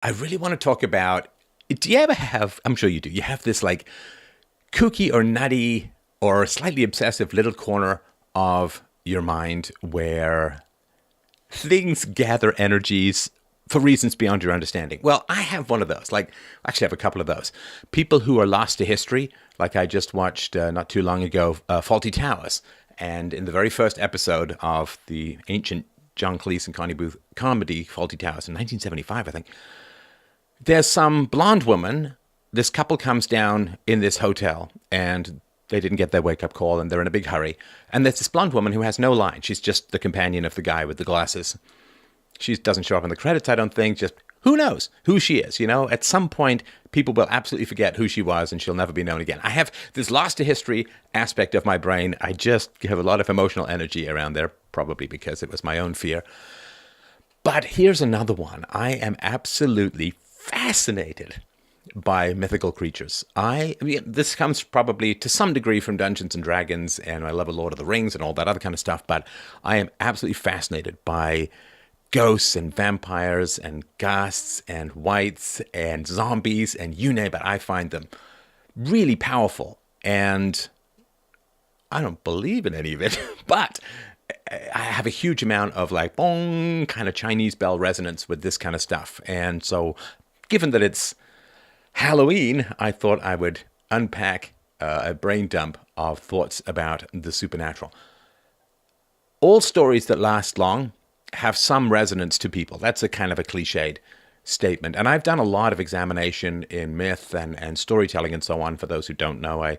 I really want to talk about, do you ever have, I'm sure you do, you have this like kooky or nutty or slightly obsessive little corner of your mind where things gather energies for reasons beyond your understanding. Well, I have one of those. Like, actually, I have a couple of those. People who are lost to history, like I just watched not too long ago, Faulty Towers. And in the very first episode of the ancient John Cleese and Connie Booth comedy, Faulty Towers, in 1975, I think, there's some blonde woman. This couple comes down in this hotel, and they didn't get their wake-up call, and they're in a big hurry. And there's this blonde woman who has no line. She's just the companion of the guy with the glasses. She doesn't show up in the credits, I don't think. Just who knows who she is, you know? At some point, people will absolutely forget who she was, and she'll never be known again. I have this lost to history aspect of my brain. I just have a lot of emotional energy around there, probably because it was my own fear. But here's another one. I am absolutely fascinated by mythical creatures. I mean, this comes probably to some degree from Dungeons and Dragons, and I love a Lord of the Rings and all that other kind of stuff, but I am absolutely fascinated by ghosts and vampires and ghasts and wights and zombies and you name it. I find them really powerful, and I don't believe in any of it, but I have a huge amount of like bong kind of Chinese bell resonance with this kind of stuff. And so given that it's Halloween, I thought I would unpack a brain dump of thoughts about the supernatural. All stories that last long have some resonance to people. That's a kind of a cliched statement. And I've done a lot of examination in myth and storytelling and so on. For those who don't know, I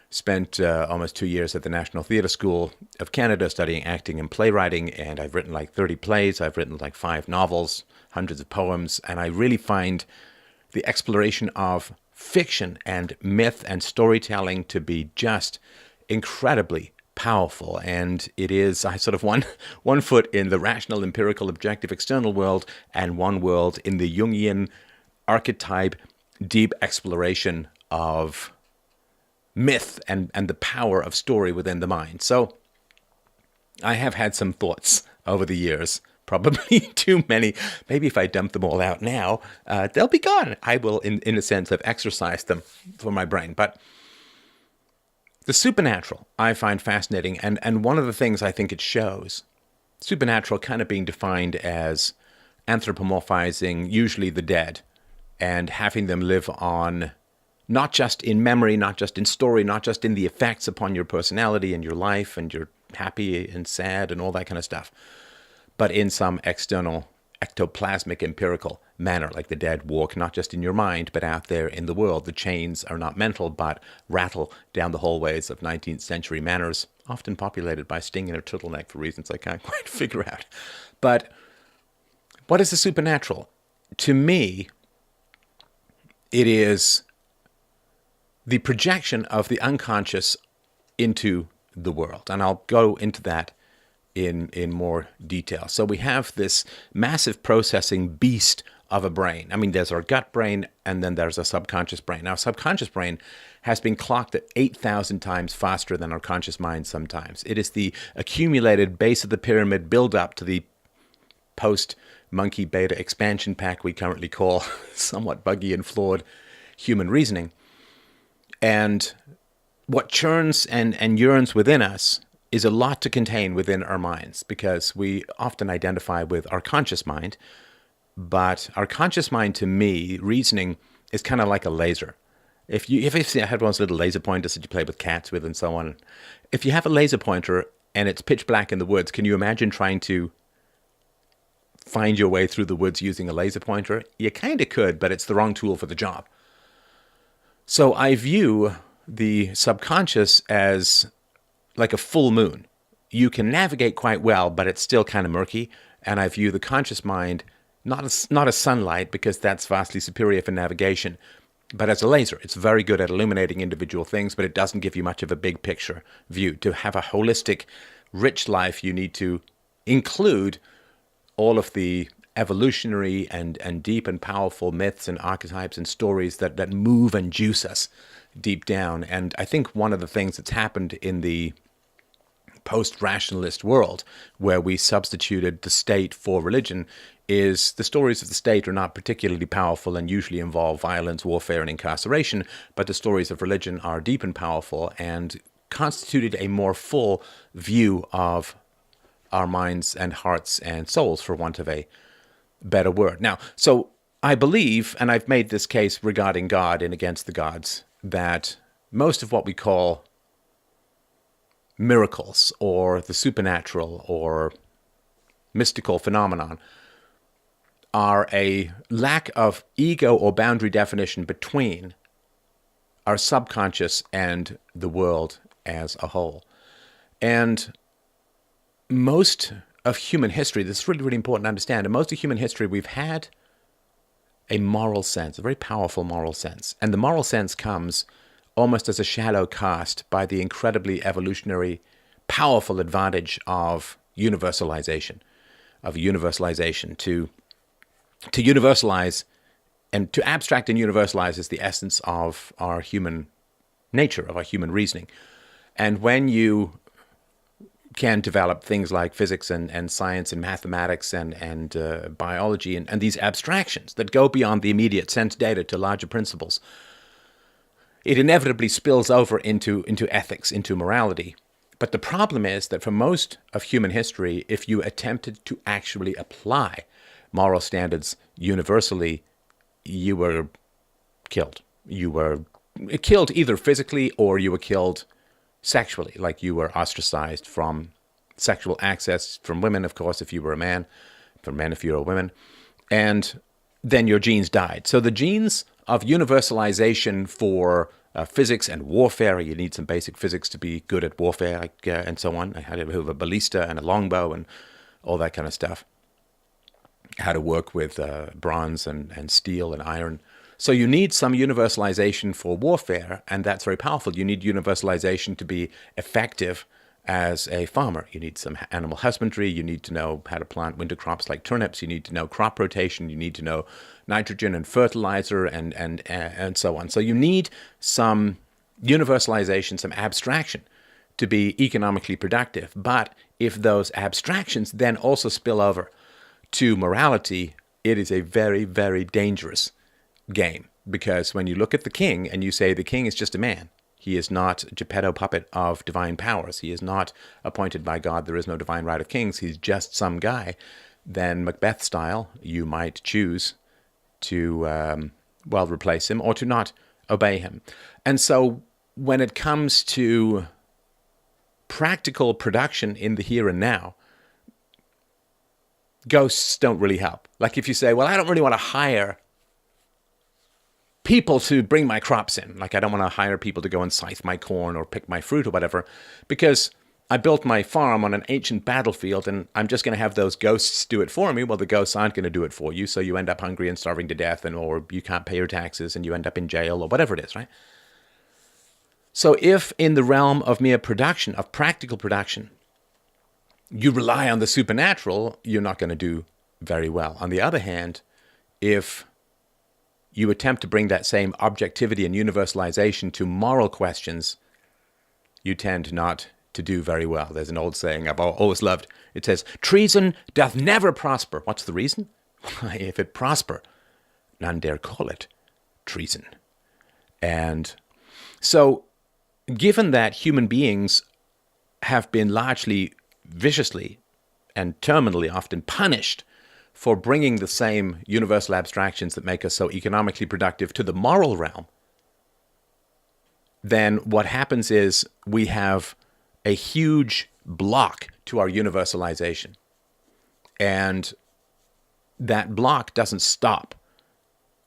spent almost 2 years at the National Theatre School of Canada studying acting and playwriting, and I've written like 30 plays. I've written like 5 novels, hundreds of poems, and I really find the exploration of fiction and myth and storytelling to be just incredibly powerful. And it is, I sort of one foot in the rational, empirical, objective, external world, and one world in the Jungian archetype, deep exploration of myth and the power of story within the mind. So I have had some thoughts over the years, probably too many. Maybe if I dump them all out now, they'll be gone. I will, in a sense, have exercised them for my brain. But the supernatural I find fascinating, and one of the things I think it shows, supernatural kind of being defined as anthropomorphizing usually the dead and having them live on not just in memory, not just in story, not just in the effects upon your personality and your life and you're happy and sad and all that kind of stuff, but in some external, ectoplasmic, empirical manner, like the dead walk not just in your mind, but out there in the world. The chains are not mental, but rattle down the hallways of 19th century manors, often populated by Sting in a turtleneck for reasons I can't quite figure out. But what is the supernatural? To me, it is the projection of the unconscious into the world. And I'll go into that in more detail. So we have this massive processing beast of a brain. I mean, there's our gut brain, and then there's a subconscious brain. Now, subconscious brain has been clocked at 8,000 times faster than our conscious mind sometimes. It is the accumulated base of the pyramid build up to the post-monkey beta expansion pack we currently call somewhat buggy and flawed human reasoning. And what churns and yearns within us is a lot to contain within our minds, because we often identify with our conscious mind. But our conscious mind, to me, reasoning is kind of like a laser. If you've had one of those little laser pointers that you play with cats with and so on, if you have a laser pointer and it's pitch black in the woods, can you imagine trying to find your way through the woods using a laser pointer? You kind of could, but it's the wrong tool for the job. So I view the subconscious as like a full moon. You can navigate quite well, but it's still kind of murky. And I view the conscious mind not as sunlight, because that's vastly superior for navigation, but as a laser. It's very good at illuminating individual things, but it doesn't give you much of a big picture view. To have a holistic, rich life, you need to include all of the evolutionary and deep and powerful myths and archetypes and stories that move and juice us deep down. And I think one of the things that's happened in the post-rationalist world, where we substituted the state for religion, is the stories of the state are not particularly powerful and usually involve violence, warfare, and incarceration, but the stories of religion are deep and powerful and constituted a more full view of our minds and hearts and souls, for want of a better word. Now, so I believe, and I've made this case regarding God and against the gods, that most of what we call miracles or the supernatural or mystical phenomenon are a lack of ego or boundary definition between our subconscious and the world as a whole. And most of human history, this is really, really important to understand, in most of human history, we've had a moral sense, a very powerful moral sense. And the moral sense comes almost as a shadow cast by the incredibly evolutionary, powerful advantage of universalization, to universalize and to abstract and universalize is the essence of our human nature, of our human reasoning. And when you can develop things like physics and science and mathematics and biology and these abstractions that go beyond the immediate sense data to larger principles, it inevitably spills over into ethics, into morality. But the problem is that for most of human history, if you attempted to actually apply moral standards universally, you were killed. You were killed either physically or you were killed sexually, like you were ostracized from sexual access from women, of course, if you were a man, from men if you were a woman, and then your genes died. So the genes of universalization for physics and warfare, you need some basic physics to be good at warfare, and so on. I had to have a ballista and a longbow and all that kind of stuff. How to work with bronze and steel and iron. So you need some universalization for warfare, and that's very powerful. You need universalization to be effective as a farmer. You need some animal husbandry. You need to know how to plant winter crops like turnips. You need to know crop rotation. You need to know nitrogen and fertilizer and so on. So you need some universalization, some abstraction to be economically productive. But if those abstractions then also spill over to morality, it is a very, very dangerous game. Because when you look at the king and you say the king is just a man, he is not a Geppetto puppet of divine powers, he is not appointed by God, there is no divine right of kings, he's just some guy, then Macbeth style, you might choose to, replace him or to not obey him. And so when it comes to practical production in the here and now, ghosts don't really help. Like if you say, well, I don't really want to hire people to bring my crops in. Like I don't want to hire people to go and scythe my corn or pick my fruit or whatever, because I built my farm on an ancient battlefield and I'm just going to have those ghosts do it for me. Well, the ghosts aren't going to do it for you, so you end up hungry and starving to death, or you can't pay your taxes and you end up in jail or whatever it is, right? So if in the realm of mere production, of practical production, you rely on the supernatural, you're not going to do very well. On the other hand, if you attempt to bring that same objectivity and universalization to moral questions, you tend not to do very well. There's an old saying I've always loved. It says, treason doth never prosper. What's the reason? Why, if it prosper, none dare call it treason. And so, given that human beings have been largely viciously and terminally often punished for bringing the same universal abstractions that make us so economically productive to the moral realm, then what happens is we have a huge block to our universalization. And that block doesn't stop,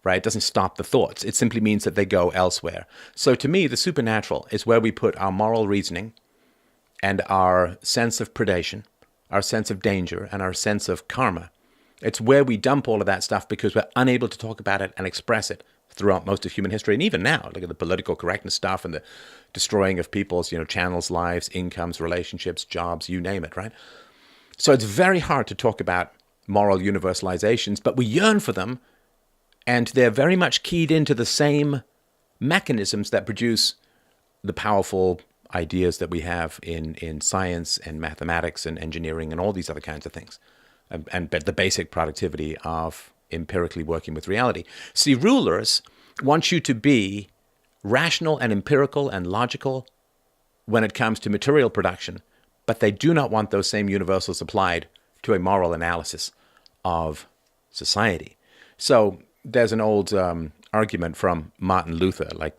right? It doesn't stop the thoughts. It simply means that they go elsewhere. So to me, the supernatural is where we put our moral reasoning and our sense of predation, our sense of danger, and our sense of karma. It's where we dump all of that stuff because we're unable to talk about it and express it throughout most of human history. And even now, look at the political correctness stuff and the destroying of people's, channels, lives, incomes, relationships, jobs, you name it, right? So it's very hard to talk about moral universalizations, but we yearn for them, and they're very much keyed into the same mechanisms that produce the powerful ideas that we have in science and mathematics and engineering and all these other kinds of things. and the basic productivity of empirically working with reality. See, rulers want you to be rational and empirical and logical when it comes to material production, but they do not want those same universals applied to a moral analysis of society. So there's an old argument from Martin Luther, like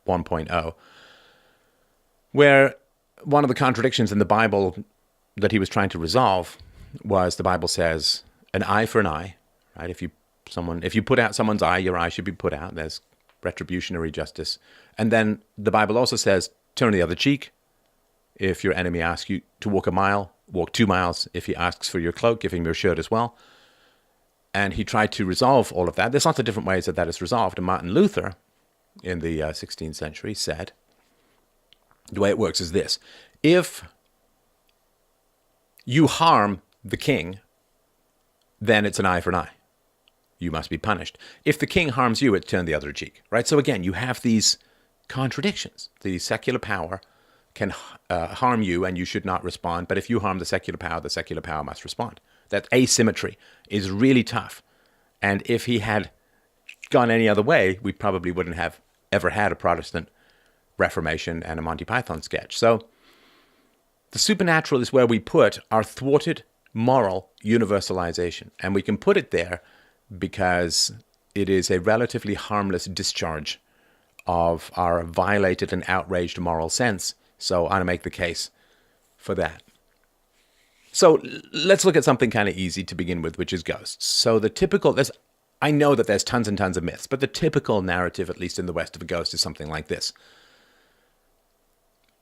1.0, where one of the contradictions in the Bible that he was trying to resolve was the Bible says an eye for an eye, right? If you put out someone's eye, your eye should be put out. There's retributionary justice. And then the Bible also says turn the other cheek. If your enemy asks you to walk a mile, walk 2 miles. If he asks for your cloak, give him your shirt as well. And he tried to resolve all of that. There's lots of different ways that is resolved. And Martin Luther, in the 16th century, said, the way it works is this. If you harm the king, then it's an eye for an eye. You must be punished. If the king harms you, it's turn the other cheek, right? So again, you have these contradictions. The secular power can harm you and you should not respond. But if you harm the secular power must respond. That asymmetry is really tough. And if he had gone any other way, we probably wouldn't have ever had a Protestant Reformation and a Monty Python sketch. So the supernatural is where we put our thwarted moral universalization. And we can put it there because it is a relatively harmless discharge of our violated and outraged moral sense. So I want to make the case for that. So let's look at something kind of easy to begin with, which is ghosts. So the typical, I know that there's tons and tons of myths, but the typical narrative, at least in the West, of a ghost is something like this.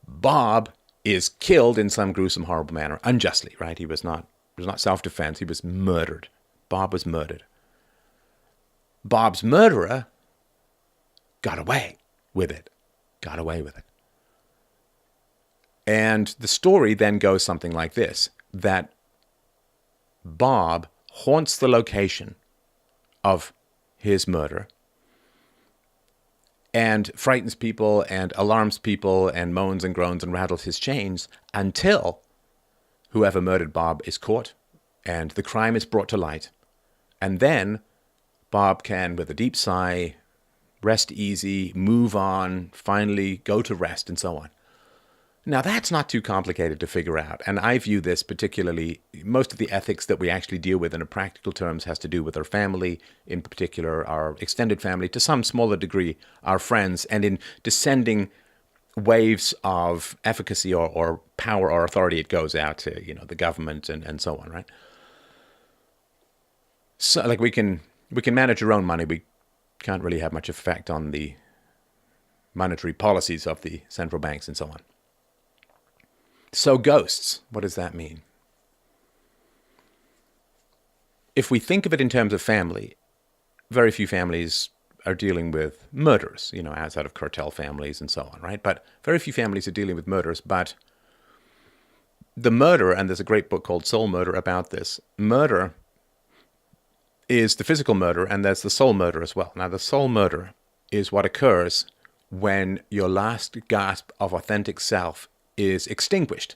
Bob is killed in some gruesome, horrible manner, unjustly, right? It was not self-defense, he was murdered. Bob was murdered. Bob's murderer got away with it. And the story then goes something like this, that Bob haunts the location of his murder and frightens people and alarms people and moans and groans and rattles his chains until whoever murdered Bob is caught and the crime is brought to light. And then Bob can, with a deep sigh, rest easy, move on, finally go to rest, and so on. Now, that's not too complicated to figure out. And I view this particularly, most of the ethics that we actually deal with in a practical terms has to do with our family, in particular our extended family, to some smaller degree our friends, and in descending waves of efficacy or power or authority, it goes out to, the government and so on, right? So, like, we can manage our own money. We can't really have much effect on the monetary policies of the central banks and so on. So ghosts, what does that mean? If we think of it in terms of family, very few families are dealing with murders, outside of cartel families and so on, right? But very few families are dealing with murders. But the murder, and there's a great book called Soul Murder about this, murder is the physical murder, and there's the soul murder as well. Now, the soul murder is what occurs when your last gasp of authentic self is extinguished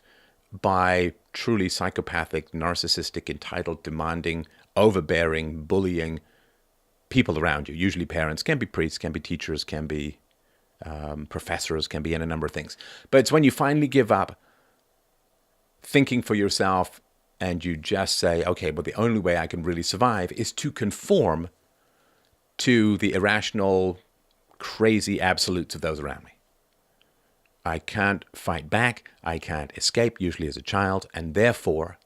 by truly psychopathic, narcissistic, entitled, demanding, overbearing, bullying people around you. Usually parents, can be priests, can be teachers, can be professors, can be any number of things. But it's when you finally give up thinking for yourself and you just say, okay, but the only way I can really survive is to conform to the irrational, crazy absolutes of those around me. I can't fight back, I can't escape, usually as a child, and therefore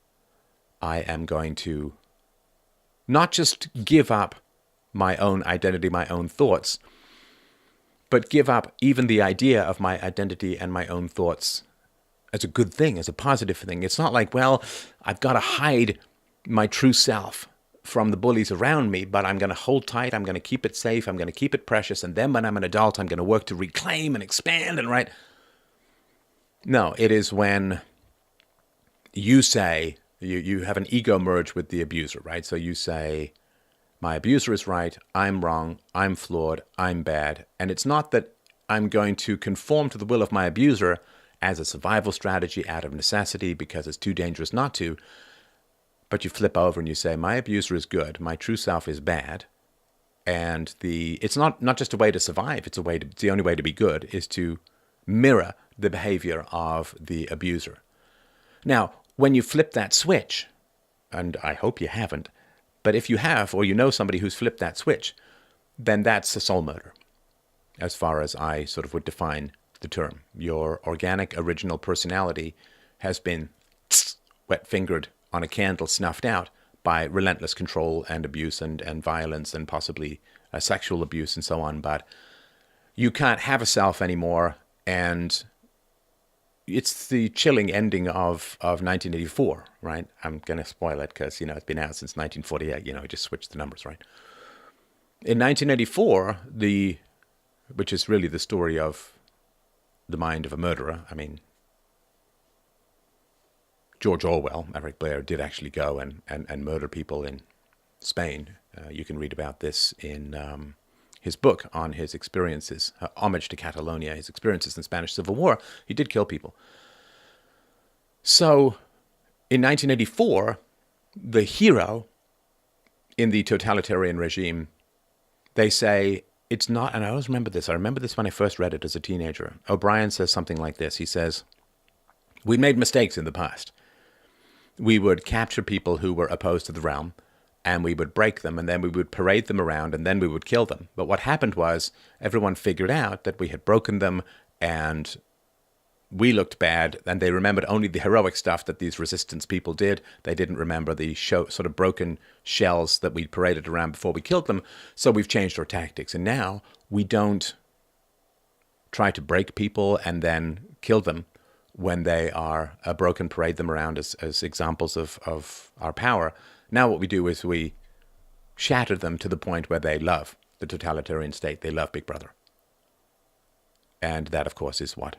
I am going to not just give up my own identity, my own thoughts, but give up even the idea of my identity and my own thoughts as a good thing, as a positive thing. It's not like, well, I've got to hide my true self from the bullies around me, but I'm going to hold tight, I'm going to keep it safe, I'm going to keep it precious, and then when I'm an adult, I'm going to work to reclaim and expand and right. No, it is when you say, you have an ego merge with the abuser, right? So you say, my abuser is right, I'm wrong, I'm flawed, I'm bad. And it's not that I'm going to conform to the will of my abuser as a survival strategy out of necessity because it's too dangerous not to. but you flip over and you say, my abuser is good, my true self is bad, and it's not just a way to survive, it's the only way to be good is to mirror the behavior of the abuser. Now, when you flip that switch, and I hope you haven't, but if you have, or you know somebody who's flipped that switch, then that's a soul murder, as far as I sort of would define the term. Your organic, original personality has been wet-fingered on a candle, snuffed out by relentless control and abuse and violence and possibly sexual abuse and so on. But you can't have a self anymore, and it's the chilling ending of 1984, right? I'm going to spoil it because, it's been out since 1948. I just switched the numbers, right? In 1984, which is really the story of the mind of a murderer. I mean, George Orwell, Eric Blair, did actually go and murder people in Spain. You can read about this in his book on his experiences, Homage to Catalonia, his experiences in the Spanish Civil War. He did kill people. So, in 1984, the hero in the totalitarian regime, they say, it's not, and I always remember this. I remember this when I first read it as a teenager. O'Brien says something like this. He says, we made mistakes in the past. We would capture people who were opposed to the realm, and we would break them, and then we would parade them around, and then we would kill them. But what happened was everyone figured out that we had broken them, and we looked bad, and they remembered only the heroic stuff that these resistance people did. They didn't remember the sort of broken shells that we paraded around before we killed them. So we've changed our tactics, and now we don't try to break people and then kill them when they are broken, parade them around as examples of our power. Now what we do is we shatter them to the point where they love the totalitarian state. They love Big Brother. And that, of course, is what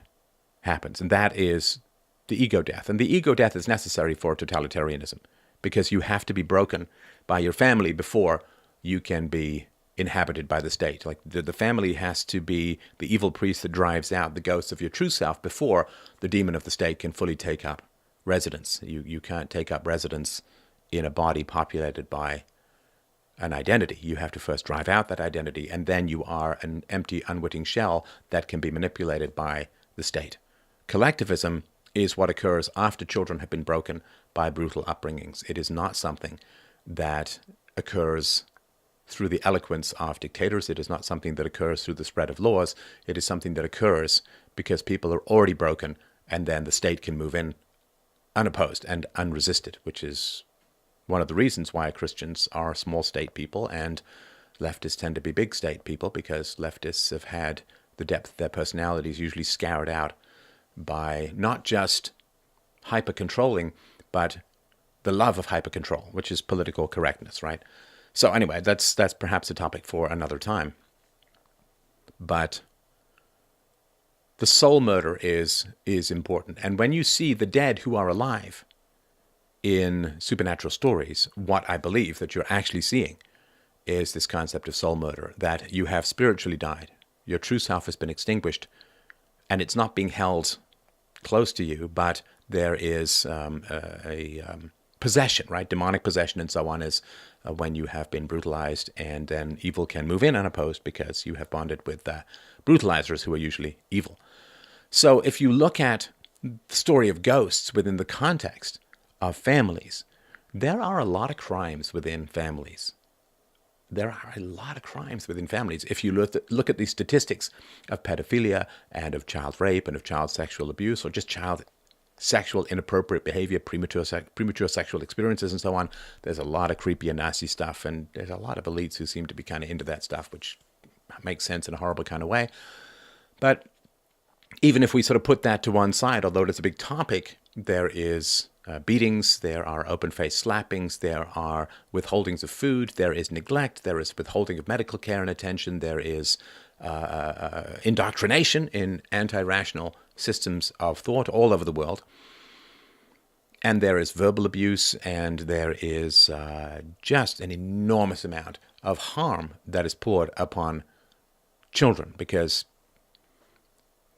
happens. And that is the ego death. And the ego death is necessary for totalitarianism because you have to be broken by your family before you can be inhabited by the state. Like the family has to be the evil priest that drives out the ghosts of your true self before the demon of the state can fully take up residence. You can't take up residence in a body populated by an identity. You have to first drive out that identity, and then you are an empty, unwitting shell that can be manipulated by the state. Collectivism is what occurs after children have been broken by brutal upbringings. It is not something that occurs through the eloquence of dictators. It is not something that occurs through the spread of laws. It is something that occurs because people are already broken, and then the state can move in unopposed and unresisted, which is one of the reasons why Christians are small state people and leftists tend to be big state people, because leftists have had the depth of their personalities usually scoured out by not just hyper-controlling, but the love of hyper-control, which is political correctness, right? So anyway, that's perhaps a topic for another time. But the soul murder is important. And when you see the dead who are alive in supernatural stories, what I believe that you're actually seeing is this concept of soul murder, that you have spiritually died. Your true self has been extinguished, and it's not being held close to you, but there is possession, right? Demonic possession and so on is when you have been brutalized, and then evil can move in unopposed because you have bonded with brutalizers who are usually evil. So if you look at the story of ghosts within the context of families, there are a lot of crimes within families. There are a lot of crimes within families. If you look at the statistics of pedophilia and of child rape and of child sexual abuse, or just child sexual inappropriate behavior, premature sexual experiences and so on, there's a lot of creepy and nasty stuff, and there's a lot of elites who seem to be kind of into that stuff, which makes sense in a horrible kind of way. But even if we sort of put that to one side, although it's a big topic, there is beatings, there are open-faced slappings, there are withholdings of food, there is neglect, there is withholding of medical care and attention, there is indoctrination in anti-rational systems of thought all over the world, and there is verbal abuse, and there is just an enormous amount of harm that is poured upon children, because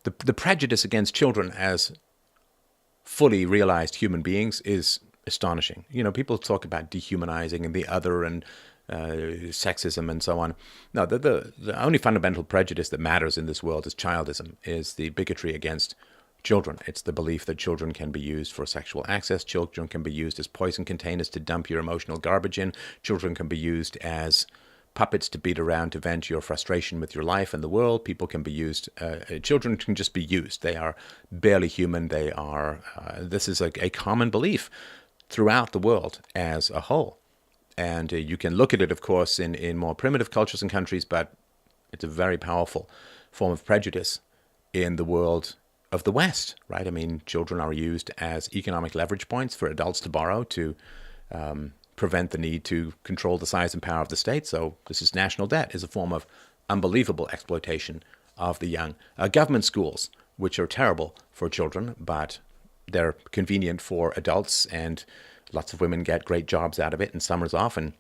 the prejudice against children as fully realized human beings is astonishing. People talk about dehumanizing and the other and sexism and so on. No, the only fundamental prejudice that matters in this world is childism, is the bigotry against children. It's the belief that children can be used for sexual access. Children can be used as poison containers to dump your emotional garbage in. Children can be used as puppets to beat around to vent your frustration with your life and the world. People can be used. Children can just be used. They are barely human. They are. This is a common belief throughout the world as a whole. And you can look at it, of course, in more primitive cultures and countries, but it's a very powerful form of prejudice in the world of the West, right? I mean, children are used as economic leverage points for adults to borrow to prevent the need to control the size and power of the state. So this is national debt, is a form of unbelievable exploitation of the young. Government schools, which are terrible for children, but they're convenient for adults, and lots of women get great jobs out of it, and summers off, and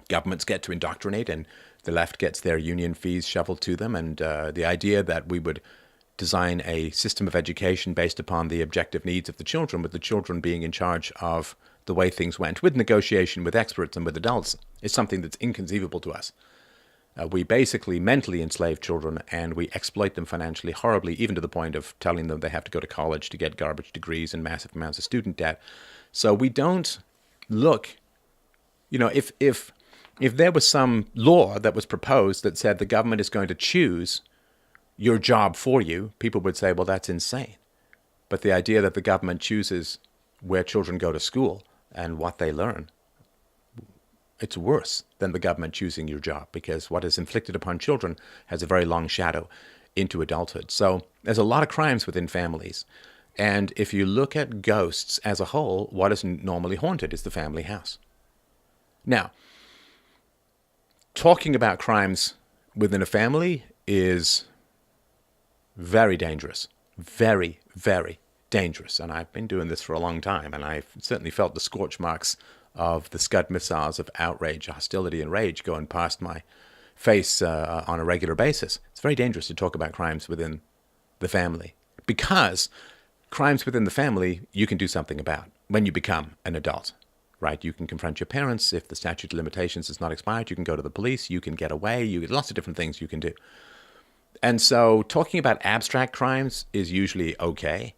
governments get to indoctrinate, and the left gets their union fees shoveled to them. And the idea that we would design a system of education based upon the objective needs of the children, with the children being in charge of the way things went, with negotiation with experts and with adults, is something that's inconceivable to us. We basically mentally enslave children, and we exploit them financially horribly, even to the point of telling them they have to go to college to get garbage degrees and massive amounts of student debt. So we don't look, if there was some law that was proposed that said the government is going to choose your job for you, people would say, well, that's insane. But the idea that the government chooses where children go to school and what they learn, it's worse than the government choosing your job, because what is inflicted upon children has a very long shadow into adulthood. So there's a lot of crimes within families. And if you look at ghosts as a whole, what is normally haunted is the family house. Now, talking about crimes within a family is very dangerous. Very, very dangerous. And I've been doing this for a long time, and I've certainly felt the scorch marks of the Scud missiles of outrage, hostility, and rage going past my face on a regular basis. It's very dangerous to talk about crimes within the family, because crimes within the family you can do something about when you become an adult, right? You can confront your parents. If the statute of limitations is not expired, you can go to the police, you can get away, lots of different things you can do. And so talking about abstract crimes is usually okay,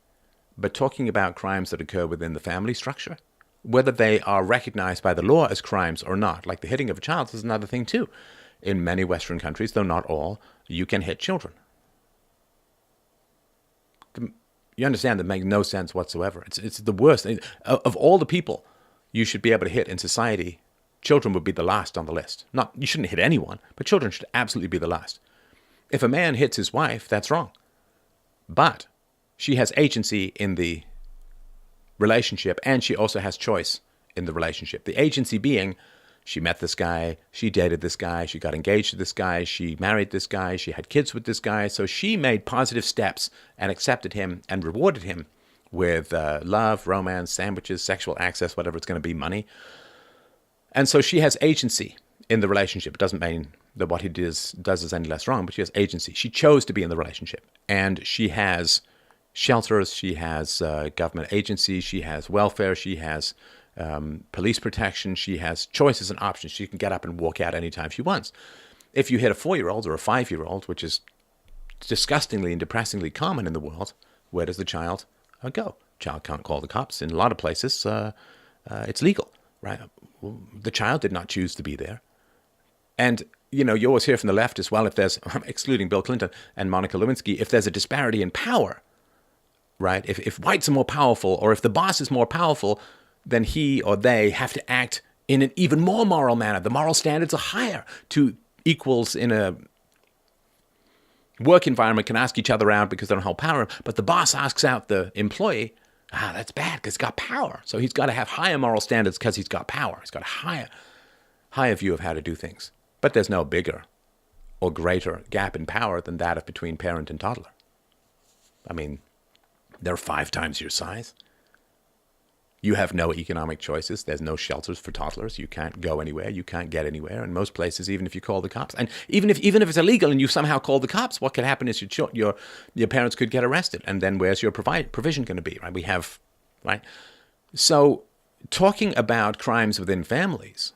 but talking about crimes that occur within the family structure, whether they are recognized by the law as crimes or not, like the hitting of a child, is another thing too. In many Western countries, though not all, you can hit children. You understand that makes no sense whatsoever. It's the worst. Of all the people you should be able to hit in society, children would be the last on the list. You shouldn't hit anyone, but children should absolutely be the last. If a man hits his wife, that's wrong. But she has agency in the relationship, and she also has choice in the relationship. The agency being, she met this guy, she dated this guy, she got engaged to this guy, she married this guy, she had kids with this guy. So she made positive steps and accepted him and rewarded him with love, romance, sandwiches, sexual access, whatever it's going to be, money. And so she has agency in the relationship. It doesn't mean that what he does is any less wrong, but she has agency. She chose to be in the relationship, and she has shelters, she has government agencies, she has welfare, she has police protection, she has choices and options. She can get up and walk out anytime she wants. If you hit a 4-year-old or a 5-year-old, which is disgustingly and depressingly common in the world, where does the child go? Child can't call the cops. In a lot of places, it's legal, right? The child did not choose to be there. And, you always hear from the left as well, if there's, excluding Bill Clinton and Monica Lewinsky, if there's a disparity in power, right? If whites are more powerful, or if the boss is more powerful, then he or they have to act in an even more moral manner. The moral standards are higher. Two equals in a work environment can ask each other out because they don't hold power, but the boss asks out the employee. That's bad because he's got power. So he's got to have higher moral standards because he's got power. He's got a higher view of how to do things. But there's no bigger or greater gap in power than that of between parent and toddler. I mean, they're 5 times your size. You have no economic choices. There's no shelters for toddlers. You can't go anywhere. You can't get anywhere. In most places, even if you call the cops, and even if it's illegal and you somehow call the cops, what could happen is your parents could get arrested. And then where's your provision going to be? Right? We have, right? So talking about crimes within families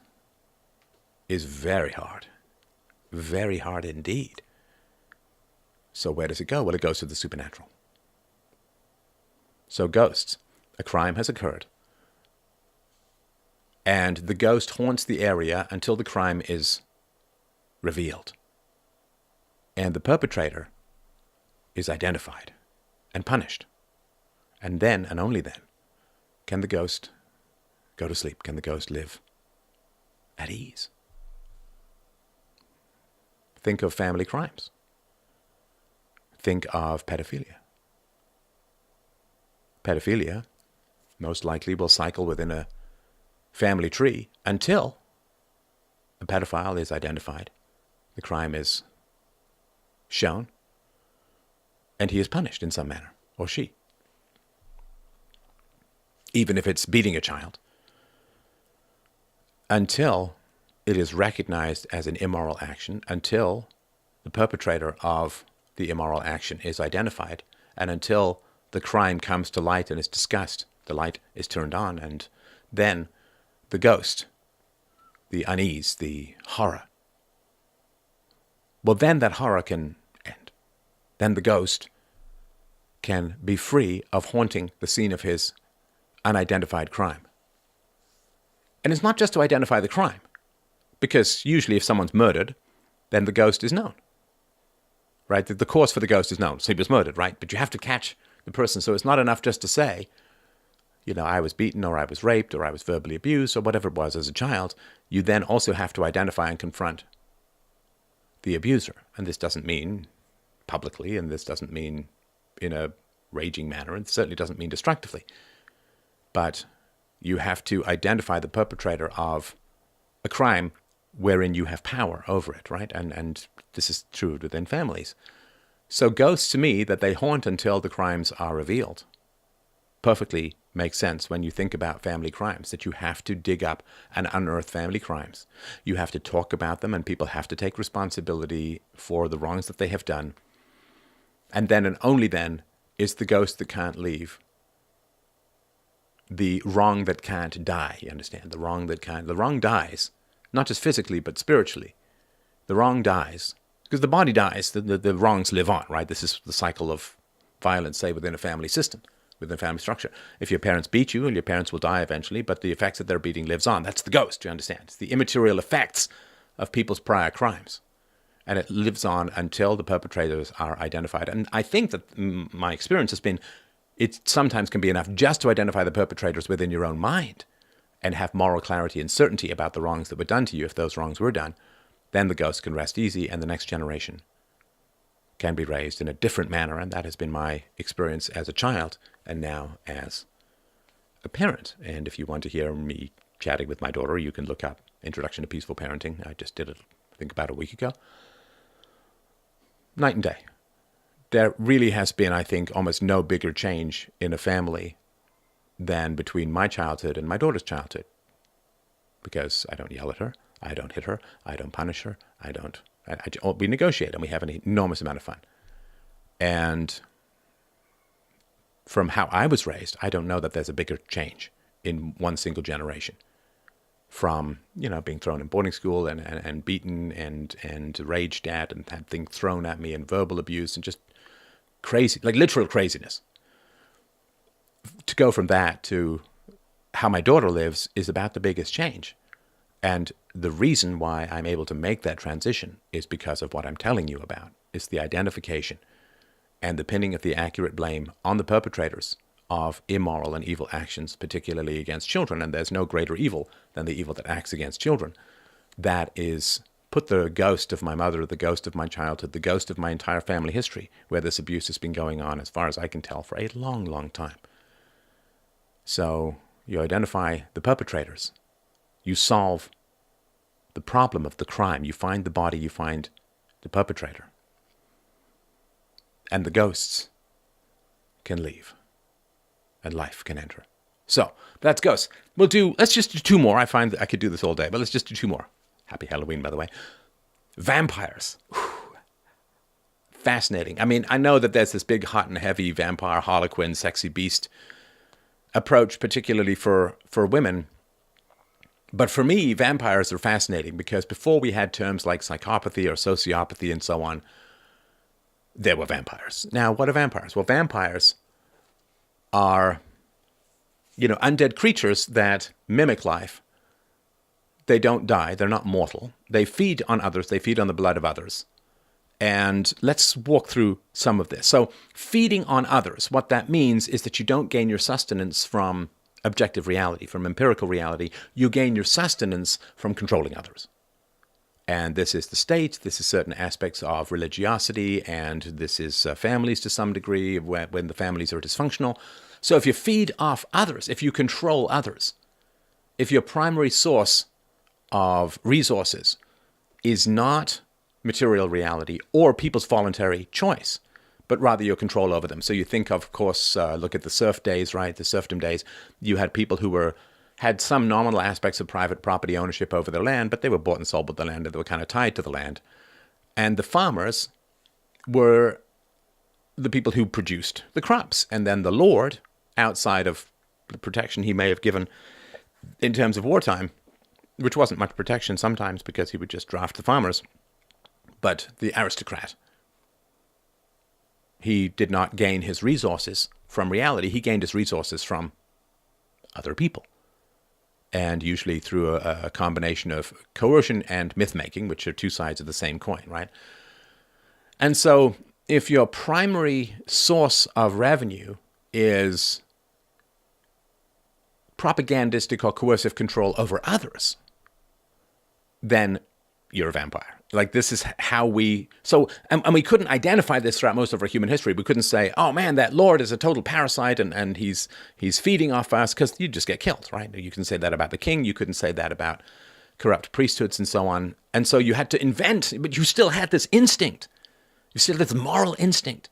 is very hard indeed. So where does it go? Well, it goes to the supernatural. So ghosts, a crime has occurred, and the ghost haunts the area until the crime is revealed, and the perpetrator is identified and punished. And then, and only then, can the ghost go to sleep? Can the ghost live at ease? Think of family crimes. Think of pedophilia. Pedophilia most likely will cycle within a family tree until a pedophile is identified, the crime is shown, and he is punished in some manner, or she. Even if it's beating a child, until it is recognized as an immoral action, until the perpetrator of the immoral action is identified, and until the crime comes to light and is discussed, the light is turned on, and then the ghost, the unease, the horror, well, then that horror can end. Then the ghost can be free of haunting the scene of his unidentified crime. And it's not just to identify the crime, because usually if someone's murdered, then the ghost is known, right? The cause for the ghost is known. So he was murdered, right? But you have to catch the person. So it's not enough just to say, I was beaten, or I was raped, or I was verbally abused, or whatever it was as a child. You then also have to identify and confront the abuser. And this doesn't mean publicly, and this doesn't mean in a raging manner, and it certainly doesn't mean destructively. But you have to identify the perpetrator of a crime wherein you have power over it, right? And this is true within families. So ghosts, to me, that they haunt until the crimes are revealed, perfectly makes sense when you think about family crimes, that you have to dig up and unearth family crimes. You have to talk about them, and people have to take responsibility for the wrongs that they have done. And then and only then is the ghost that can't leave the wrong that can't die, you understand? The wrong dies, not just physically, but spiritually. The wrong dies, because the body dies, the wrongs live on, right? This is the cycle of violence, say, within a family system, within a family structure. If your parents beat you, your parents will die eventually, but the effects of their beating lives on. That's the ghost, you understand? It's the immaterial effects of people's prior crimes. And it lives on until the perpetrators are identified. And I think that my experience has been, it sometimes can be enough just to identify the perpetrators within your own mind and have moral clarity and certainty about the wrongs that were done to you, if those wrongs were done. Then the ghost can rest easy, and the next generation can be raised in a different manner. And that has been my experience as a child and now as a parent. And if you want to hear me chatting with my daughter, you can look up Introduction to Peaceful Parenting. I just did it, I think, about a week ago. Night and day. There really has been, I think, almost no bigger change in a family than between my childhood and my daughter's childhood. Because I don't yell at her, I don't hit her, I don't punish her, we negotiate, and we have an enormous amount of fun. And from how I was raised, I don't know that there's a bigger change in one single generation. From, being thrown in boarding school and beaten and raged at and had things thrown at me and verbal abuse and just crazy, like literal craziness. To go from that to how my daughter lives is about the biggest change. And the reason why I'm able to make that transition is because of what I'm telling you about. It's the identification and the pinning of the accurate blame on the perpetrators of immoral and evil actions, particularly against children. And there's no greater evil than the evil that acts against children. That is, put the ghost of my mother, the ghost of my childhood, the ghost of my entire family history, where this abuse has been going on, as far as I can tell, for a long, long time. So you identify the perpetrators. You solve the problem of the crime. You find the body, you find the perpetrator. And the ghosts can leave. And life can enter. So, that's ghosts. Let's just do two more. I find that I could do this all day, but let's just do two more. Happy Halloween, by the way. Vampires. Whew. Fascinating. I mean, I know that there's this big, hot and heavy vampire, harlequin, sexy beast approach, particularly for women. But for me, vampires are fascinating because before we had terms like psychopathy or sociopathy and so on, there were vampires. Now, what are vampires? Well, vampires are, undead creatures that mimic life. They don't die. They're not mortal. They feed on others. They feed on the blood of others. And let's walk through some of this. So feeding on others, what that means is that you don't gain your sustenance from objective reality, from empirical reality. You gain your sustenance from controlling others. And this is the state, this is certain aspects of religiosity, and this is families to some degree when the families are dysfunctional. So if you feed off others, if you control others, if your primary source of resources is not material reality or people's voluntary choice, but rather your control over them. So you think of course, look at the serf days, right? The serfdom days. You had people who had some nominal aspects of private property ownership over their land, but they were bought and sold with the land, and they were kind of tied to the land. And the farmers were the people who produced the crops. And then the lord, outside of the protection he may have given in terms of wartime, which wasn't much protection sometimes because he would just draft the farmers, but the aristocrat, he did not gain his resources from reality. He gained his resources from other people. And usually through a combination of coercion and myth-making, which are two sides of the same coin, right? And so if your primary source of revenue is propagandistic or coercive control over others, then you're a vampire. Like this is how and we couldn't identify this throughout most of our human history. We couldn't say, oh man, that lord is a total parasite and he's feeding off us, because you'd just get killed, right? You can say that about the king. You couldn't say that about corrupt priesthoods and so on. And so you had to invent, but you still had this instinct. You still had this moral instinct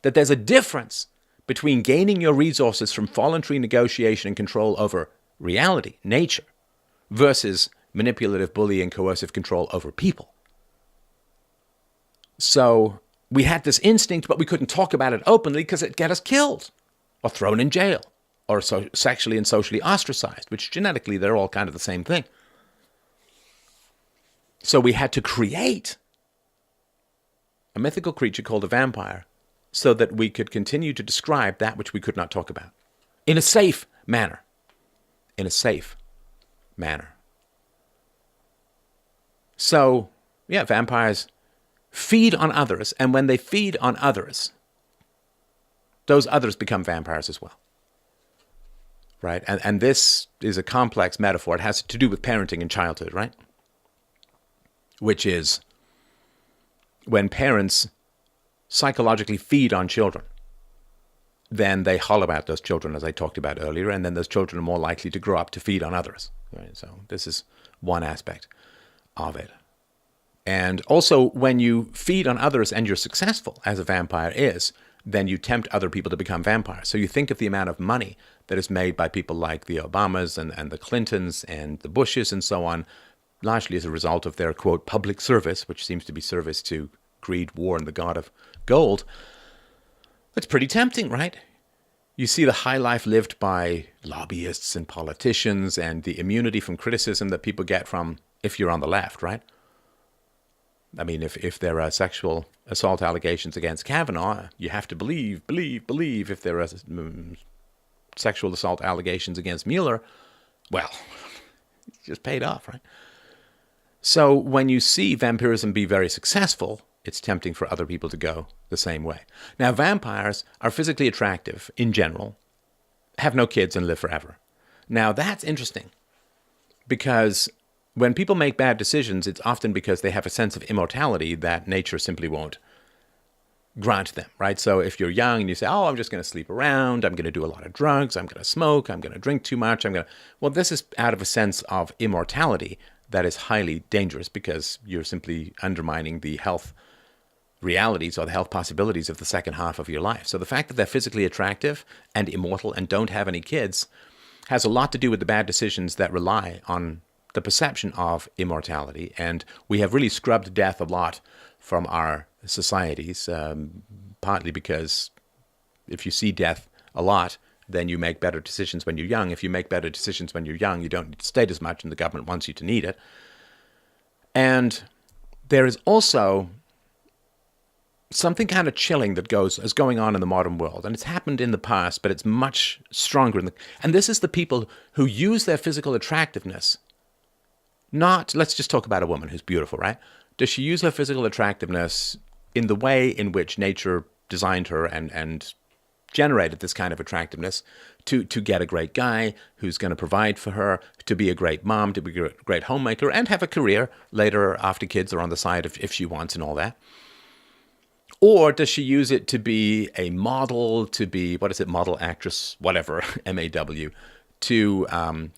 that there's a difference between gaining your resources from voluntary negotiation and control over reality, nature, versus manipulative, bullying, coercive control over people. So we had this instinct, but we couldn't talk about it openly because it'd get us killed or thrown in jail or sexually and socially ostracized, which genetically they're all kind of the same thing. So we had to create a mythical creature called a vampire so that we could continue to describe that which we could not talk about in a safe manner. In a safe manner. So, yeah, vampires feed on others, and when they feed on others, those others become vampires as well, right? And this is a complex metaphor. It has to do with parenting in childhood, right? Which is when parents psychologically feed on children, then they hollow out those children, as I talked about earlier, and then those children are more likely to grow up to feed on others, right? So this is one aspect of it. And also, when you feed on others and you're successful, as a vampire is, then you tempt other people to become vampires. So you think of the amount of money that is made by people like the Obamas and the Clintons and the Bushes and so on, largely as a result of their, quote, public service, which seems to be service to greed, war, and the god of gold. It's pretty tempting, right? You see the high life lived by lobbyists and politicians and the immunity from criticism that people get from if you're on the left, right? I mean, if there are sexual assault allegations against Kavanaugh, you have to believe. If there are sexual assault allegations against Mueller, well, it's just paid off, right? So when you see vampirism be very successful, it's tempting for other people to go the same way. Now, vampires are physically attractive in general, have no kids, and live forever. Now, that's interesting because when people make bad decisions, it's often because they have a sense of immortality that nature simply won't grant them, right? So if you're young and you say, oh, I'm just going to sleep around, I'm going to do a lot of drugs, I'm going to smoke, I'm going to drink too much, well, this is out of a sense of immortality that is highly dangerous because you're simply undermining the health realities or the health possibilities of the second half of your life. So the fact that they're physically attractive and immortal and don't have any kids has a lot to do with the bad decisions that rely on the perception of immortality. And we have really scrubbed death a lot from our societies, partly because if you see death a lot, then you make better decisions when you're young. If you make better decisions when you're young, you don't need to state as much, and the government wants you to need it. And there is also something kind of chilling that is going on in the modern world. And it's happened in the past, but it's much stronger. And this is the people who use their physical attractiveness. Not, let's just talk about a woman who's beautiful, right? Does she use her physical attractiveness in the way in which nature designed her and generated this kind of attractiveness to get a great guy who's going to provide for her, to be a great mom, to be a great homemaker, and have a career later after kids are on the side if she wants and all that? Or does she use it to be a model, to be, model, actress, whatever, MAW, to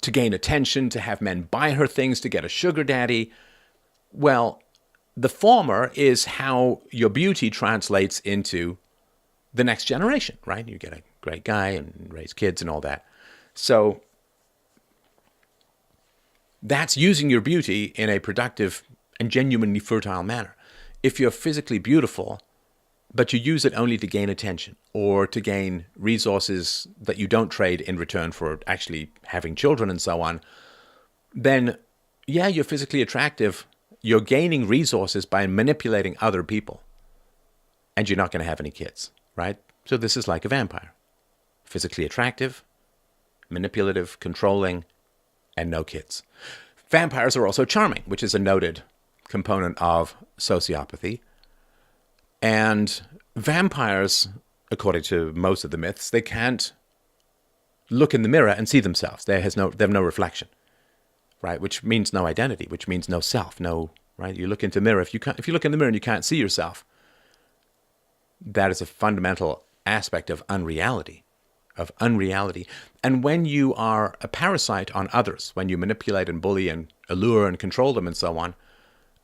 gain attention, to have men buy her things, to get a sugar daddy? Well, the former is how your beauty translates into the next generation, right? You get a great guy and raise kids and all that. So that's using your beauty in a productive and genuinely fertile manner. If you're physically beautiful, but you use it only to gain attention or to gain resources that you don't trade in return for actually having children and so on, then yeah, you're physically attractive. You're gaining resources by manipulating other people, and you're not going to have any kids, right? So this is like a vampire. Physically attractive, manipulative, controlling, and no kids. Vampires are also charming, which is a noted component of sociopathy. And vampires, according to most of the myths, they can't look in the mirror and see themselves. They have no reflection, right? Which means no identity, which means no self, right? You look into the mirror. If you look in the mirror and you can't see yourself, that is a fundamental aspect of unreality. And when you are a parasite on others, when you manipulate and bully and allure and control them and so on,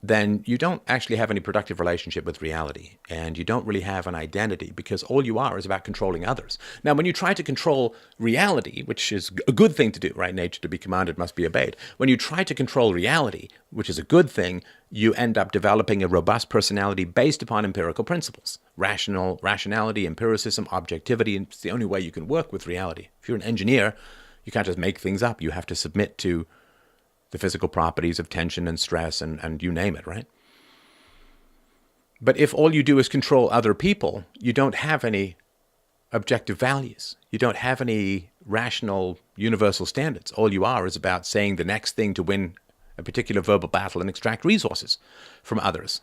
then you don't actually have any productive relationship with reality, and you don't really have an identity, because all you are is about controlling others. Now, when you try to control reality, which is a good thing to do, right? Nature to be commanded must be obeyed. When you try to control reality, which is a good thing, you end up developing a robust personality based upon empirical principles. Rationality, empiricism, objectivity, and it's the only way you can work with reality. If you're an engineer, you can't just make things up. You have to submit to the physical properties of tension and stress and you name it, right? But if all you do is control other people, you don't have any objective values. You don't have any rational universal standards. All you are is about saying the next thing to win a particular verbal battle and extract resources from others.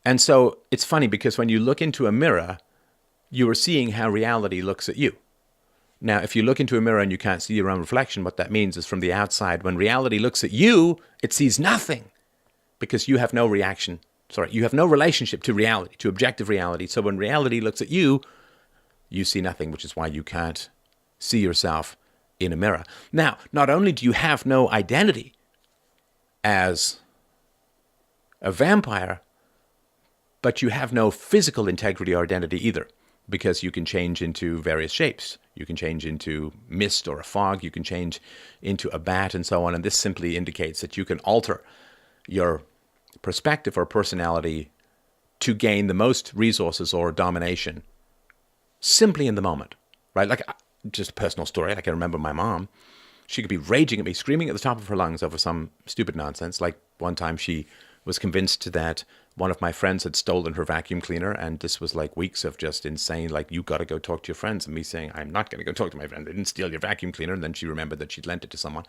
And so it's funny, because when you look into a mirror, you are seeing how reality looks at you. Now, if you look into a mirror and you can't see your own reflection, what that means is from the outside, when reality looks at you, it sees nothing, because you have no relationship to reality, to objective reality. So when reality looks at you, you see nothing, which is why you can't see yourself in a mirror. Now, not only do you have no identity as a vampire, but you have no physical integrity or identity either, because you can change into various shapes. You can change into mist or a fog. You can change into a bat and so on. And this simply indicates that you can alter your perspective or personality to gain the most resources or domination simply in the moment, right? Like, just a personal story. Like, I remember my mom, she could be raging at me, screaming at the top of her lungs over some stupid nonsense. Like, one time she was convinced that one of my friends had stolen her vacuum cleaner, and this was like weeks of just insane, like, you got to go talk to your friends, and me saying, I'm not going to go talk to my friend. They didn't steal your vacuum cleaner. And then she remembered that she'd lent it to someone.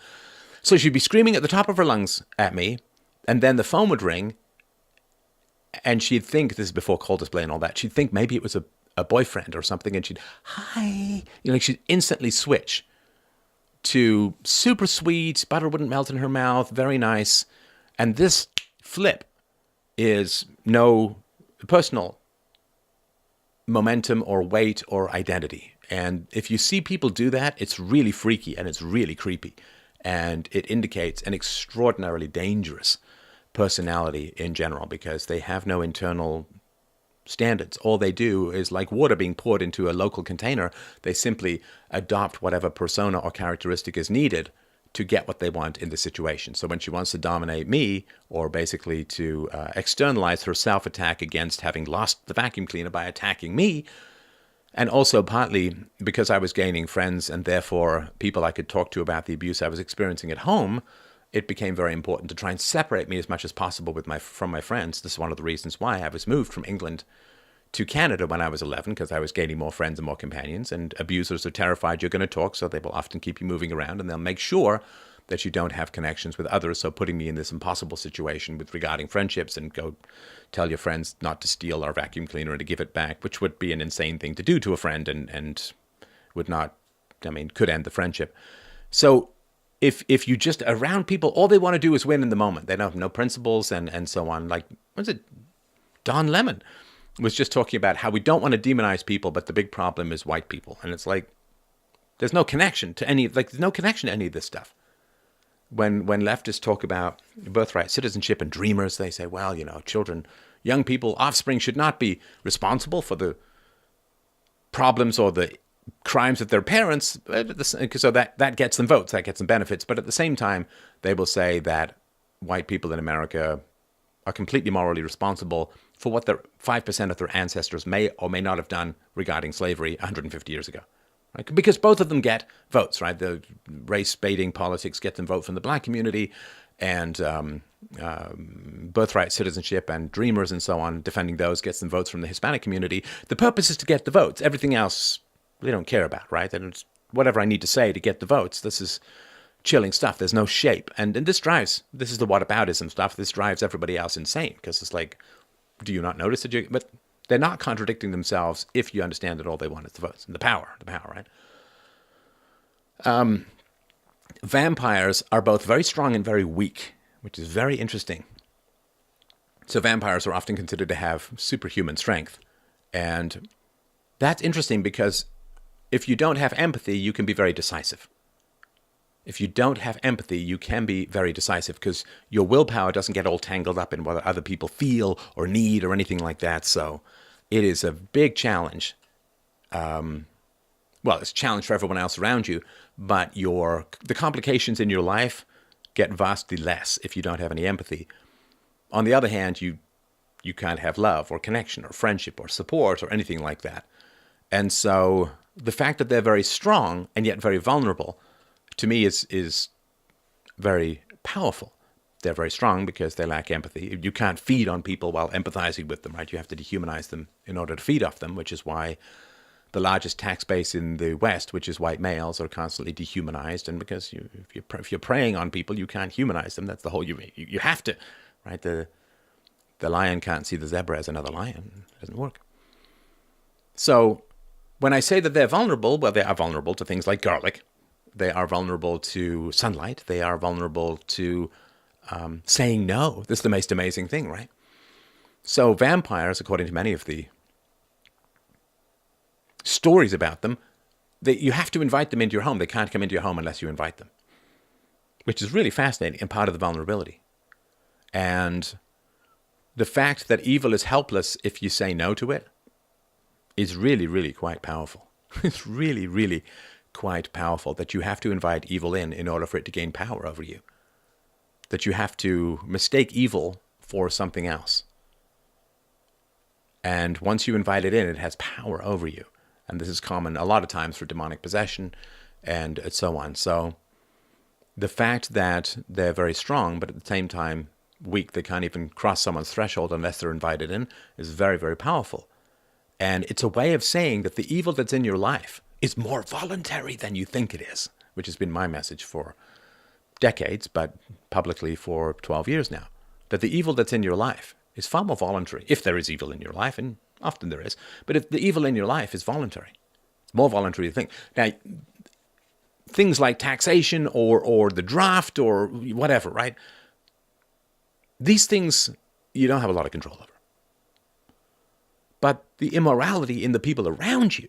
So she'd be screaming at the top of her lungs at me, and then the phone would ring, and she'd think, this is before call display and all that, she'd think maybe it was a boyfriend or something, and she'd, hi, like, she'd instantly switch to super sweet, butter wouldn't melt in her mouth, very nice. And this flip is no personal momentum or weight or identity. And if you see people do that, it's really freaky and it's really creepy. And it indicates an extraordinarily dangerous personality in general, because they have no internal standards. All they do is like water being poured into a local container. They simply adopt whatever persona or characteristic is needed to get what they want in the situation. So when she wants to dominate me, or basically to externalize her self-attack against having lost the vacuum cleaner by attacking me, And also partly because I was gaining friends and therefore people I could talk to about the abuse I was experiencing at home, it became very important to try and separate me as much as possible from my friends. This is one of the reasons why I was moved from England to Canada when I was 11, because I was gaining more friends and more companions. And abusers are terrified you're going to talk, so they will often keep you moving around, and they'll make sure that you don't have connections with others. So putting me in this impossible situation with regarding friendships, and go tell your friends not to steal our vacuum cleaner and to give it back, which would be an insane thing to do to a friend, and would not, could end the friendship. So if you just around people, all they want to do is win in the moment. They don't have no principles and so on. Like, what's it? Don Lemon was just talking about how we don't want to demonize people, but the big problem is white people. And it's like, there's no connection to any, there's no connection to any of this stuff. When leftists talk about birthright citizenship and dreamers, they say, well, children, young people, offspring should not be responsible for the problems or the crimes of their parents, so that gets them votes, that gets them benefits. But at the same time, they will say that white people in America are completely morally responsible for what their 5% of their ancestors may or may not have done regarding slavery 150 years ago. Right? Because both of them get votes, right? The race-baiting politics get them vote from the black community, and birthright citizenship and dreamers and so on, defending those gets them votes from the Hispanic community. The purpose is to get the votes. Everything else they don't care about, right? And it's whatever I need to say to get the votes. This is chilling stuff. There's no shape. And this is the whataboutism stuff. This drives everybody else insane, because it's like, do you not notice that but they're not contradicting themselves if you understand that all they want is the votes and the power, right? Vampires are both very strong and very weak, which is very interesting. So vampires are often considered to have superhuman strength. And that's interesting because if you don't have empathy, you can be very decisive. If you don't have empathy, you can be very decisive because your willpower doesn't get all tangled up in what other people feel or need or anything like that. So it is a big challenge. It's a challenge for everyone else around you, but the complications in your life get vastly less if you don't have any empathy. On the other hand, you can't have love or connection or friendship or support or anything like that. And so the fact that they're very strong and yet very vulnerable, to me, is very powerful. They're very strong because they lack empathy. You can't feed on people while empathizing with them, right? You have to dehumanize them in order to feed off them, which is why the largest tax base in the West, which is white males, are constantly dehumanized. And because if you're preying on people, you can't humanize them. That's the whole, you have to, right? The lion can't see the zebra as another lion. It doesn't work. So when I say that they're vulnerable, well, they are vulnerable to things like garlic. They are vulnerable to sunlight. They are vulnerable to saying no. This is the most amazing thing, right? So vampires, according to many of the stories about them, you have to invite them into your home. They can't come into your home unless you invite them, which is really fascinating and part of the vulnerability. And the fact that evil is helpless if you say no to it is really, really quite powerful. It's really, really quite powerful that you have to invite evil in order for it to gain power over you. That you have to mistake evil for something else. And once you invite it in, it has power over you. And this is common a lot of times for demonic possession and so on. So the fact that they're very strong, but at the same time weak, they can't even cross someone's threshold unless they're invited in, is very, very powerful. And it's a way of saying that the evil that's in your life is more voluntary than you think it is, which has been my message for decades, but publicly for 12 years now, that the evil that's in your life is far more voluntary, if there is evil in your life, and often there is, but if the evil in your life is voluntary, it's more voluntary to think. Now, things like taxation or the draft or whatever, right? These things you don't have a lot of control over. But the immorality in the people around you,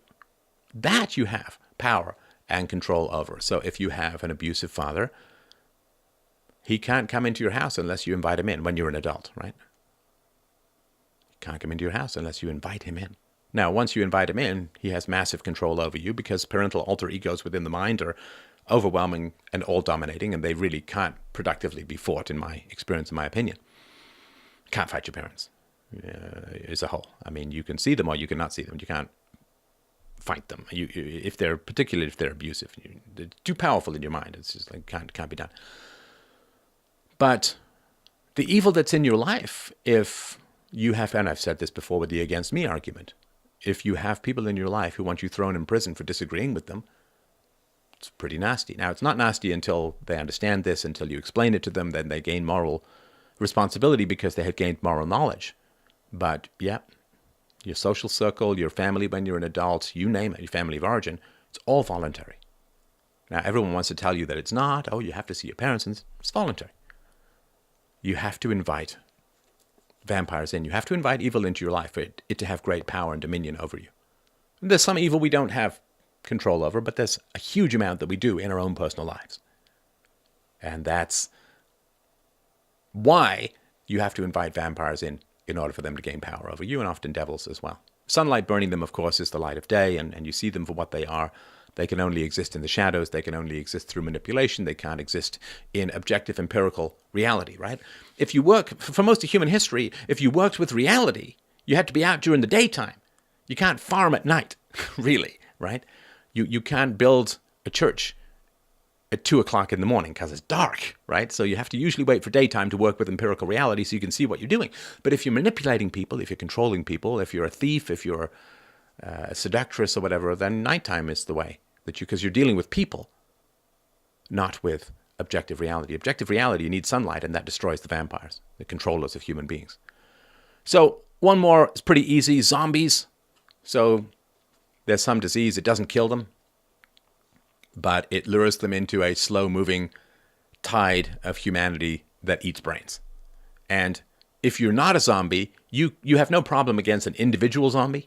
that you have power and control over. So if you have an abusive father, he can't come into your house unless you invite him in when you're an adult, right? He can't come into your house unless you invite him in. Now, once you invite him in, he has massive control over you because parental alter egos within the mind are overwhelming and all-dominating, and they really can't productively be fought, in my experience, in my opinion. Can't fight your parents as a whole. I mean, you can see them or you cannot see them. You can't fight them. Particularly if they're abusive, they're too powerful in your mind. It's just like can't be done. But the evil that's in your life, if you have, and I've said this before with the against me argument, if you have people in your life who want you thrown in prison for disagreeing with them, it's pretty nasty. Now, it's not nasty until they understand this, until you explain it to them, then they gain moral responsibility because they have gained moral knowledge. But yeah, your social circle, your family when you're an adult, you name it, your family of origin, it's all voluntary. Now, everyone wants to tell you that it's not. Oh, you have to see your parents, and it's voluntary. You have to invite vampires in. You have to invite evil into your life for it to have great power and dominion over you. There's some evil we don't have control over, but there's a huge amount that we do in our own personal lives. And that's why you have to invite vampires in order for them to gain power over you, and often devils as well. Sunlight burning them, of course, is the light of day, and you see them for what they are. They can only exist in the shadows. They can only exist through manipulation. They can't exist in objective empirical reality, right? If you work, for most of human history, if you worked with reality, you had to be out during the daytime. You can't farm at night, really, right? You can't build a church at 2 o'clock in the morning because it's dark, right? So you have to usually wait for daytime to work with empirical reality so you can see what you're doing. But if you're manipulating people, if you're controlling people, if you're a thief, if you're a seductress or whatever, then nighttime is the way because you're dealing with people, not with objective reality. Objective reality, you need sunlight, and that destroys the vampires, the controllers of human beings. So one more is pretty easy, zombies. So there's some disease, it doesn't kill them, but it lures them into a slow-moving tide of humanity that eats brains. And if you're not a zombie, you have no problem against an individual zombie.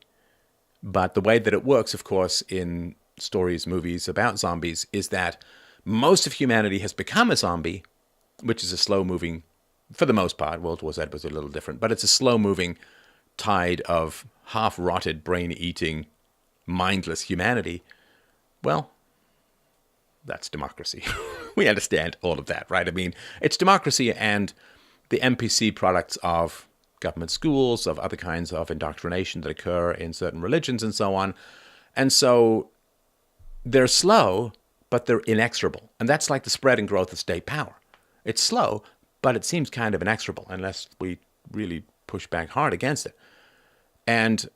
But the way that it works, of course, in stories, movies about zombies, is that most of humanity has become a zombie, which is a slow-moving, for the most part, World War Z was a little different, but it's a slow-moving tide of half-rotted, brain-eating, mindless humanity. Well, that's democracy. We understand all of that, right? I mean, it's democracy and the NPC products of government schools, of other kinds of indoctrination that occur in certain religions and so on. And so they're slow, but they're inexorable. And that's like the spread and growth of state power. It's slow, but it seems kind of inexorable unless we really push back hard against it. And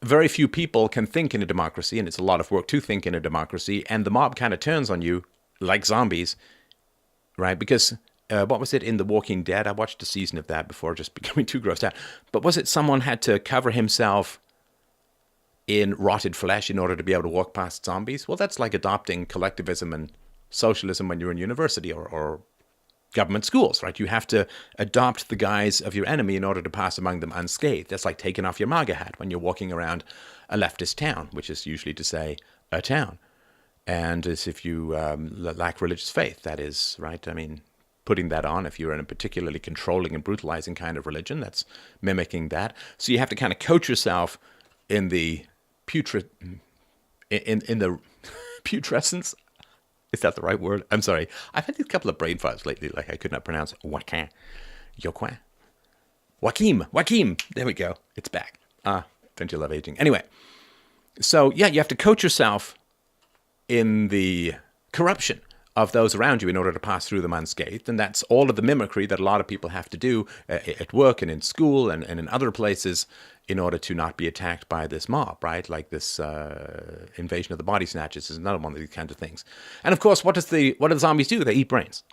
very few people can think in a democracy, and it's a lot of work to think in a democracy, and the mob kind of turns on you like zombies, right? Because what was it in The Walking Dead? I watched a season of that before just becoming too grossed out. But was it someone had to cover himself in rotted flesh in order to be able to walk past zombies? Well, that's like adopting collectivism and socialism when you're in university or government schools, right? You have to adopt the guise of your enemy in order to pass among them unscathed. That's like taking off your MAGA hat when you're walking around a leftist town, which is usually to say a town. And as if you lack religious faith, that is, right? I mean, putting that on, if you're in a particularly controlling and brutalizing kind of religion, that's mimicking that. So you have to kind of coach yourself in the in the putrescence. Is that the right word? I'm sorry. I've had a couple of brain farts lately, like I could not pronounce Joaquin. Joaquim. There we go. It's back. Don't you love aging? Anyway, so yeah, you have to coach yourself in the corruption of those around you in order to pass through them unscathed. And that's all of the mimicry that a lot of people have to do at work and in school and in other places in order to not be attacked by this mob, right? Like this invasion of the body snatchers is another one of these kinds of things. And of course, what do the zombies do? They eat brains,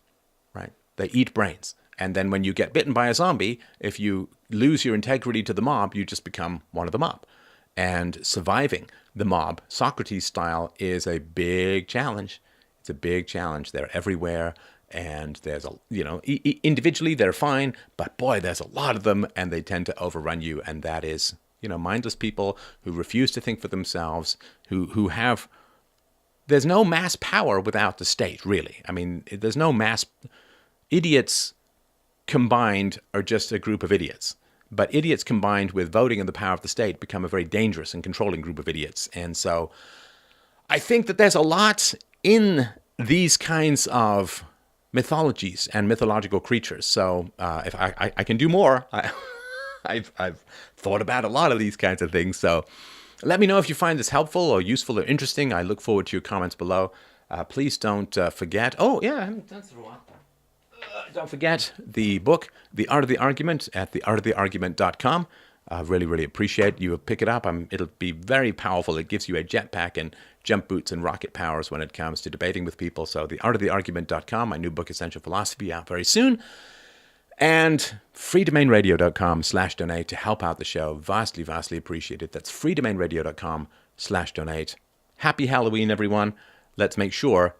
right? They eat brains. And then when you get bitten by a zombie, if you lose your integrity to the mob, you just become one of the mob. And surviving the mob, Socrates style, is a big challenge. It's a big challenge. They're everywhere. And there's individually they're fine, but boy, there's a lot of them, and they tend to overrun you. And that is, mindless people who refuse to think for themselves, who have, there's no mass power without the state, really. I mean, there's no mass, idiots combined are just a group of idiots. But idiots combined with voting and the power of the state become a very dangerous and controlling group of idiots. And so I think that there's a lot in these kinds of mythologies and mythological creatures. So if I can do more, I've thought about a lot of these kinds of things. So Let me know if you find this helpful or useful or interesting. I look forward to your comments below. Please don't forget. Oh, yeah, I haven't done this for a while. Don't forget the book, The Art of the Argument, at theartoftheargument.com. I really, really appreciate you pick it up. It'll be very powerful. It gives you a jetpack and jump boots and rocket powers when it comes to debating with people. So theartoftheargument.com, my new book, Essential Philosophy, out very soon. And freedomainradio.com/donate to help out the show. Vastly, vastly appreciated. That's freedomainradio.com/donate. Happy Halloween, everyone. Let's make sure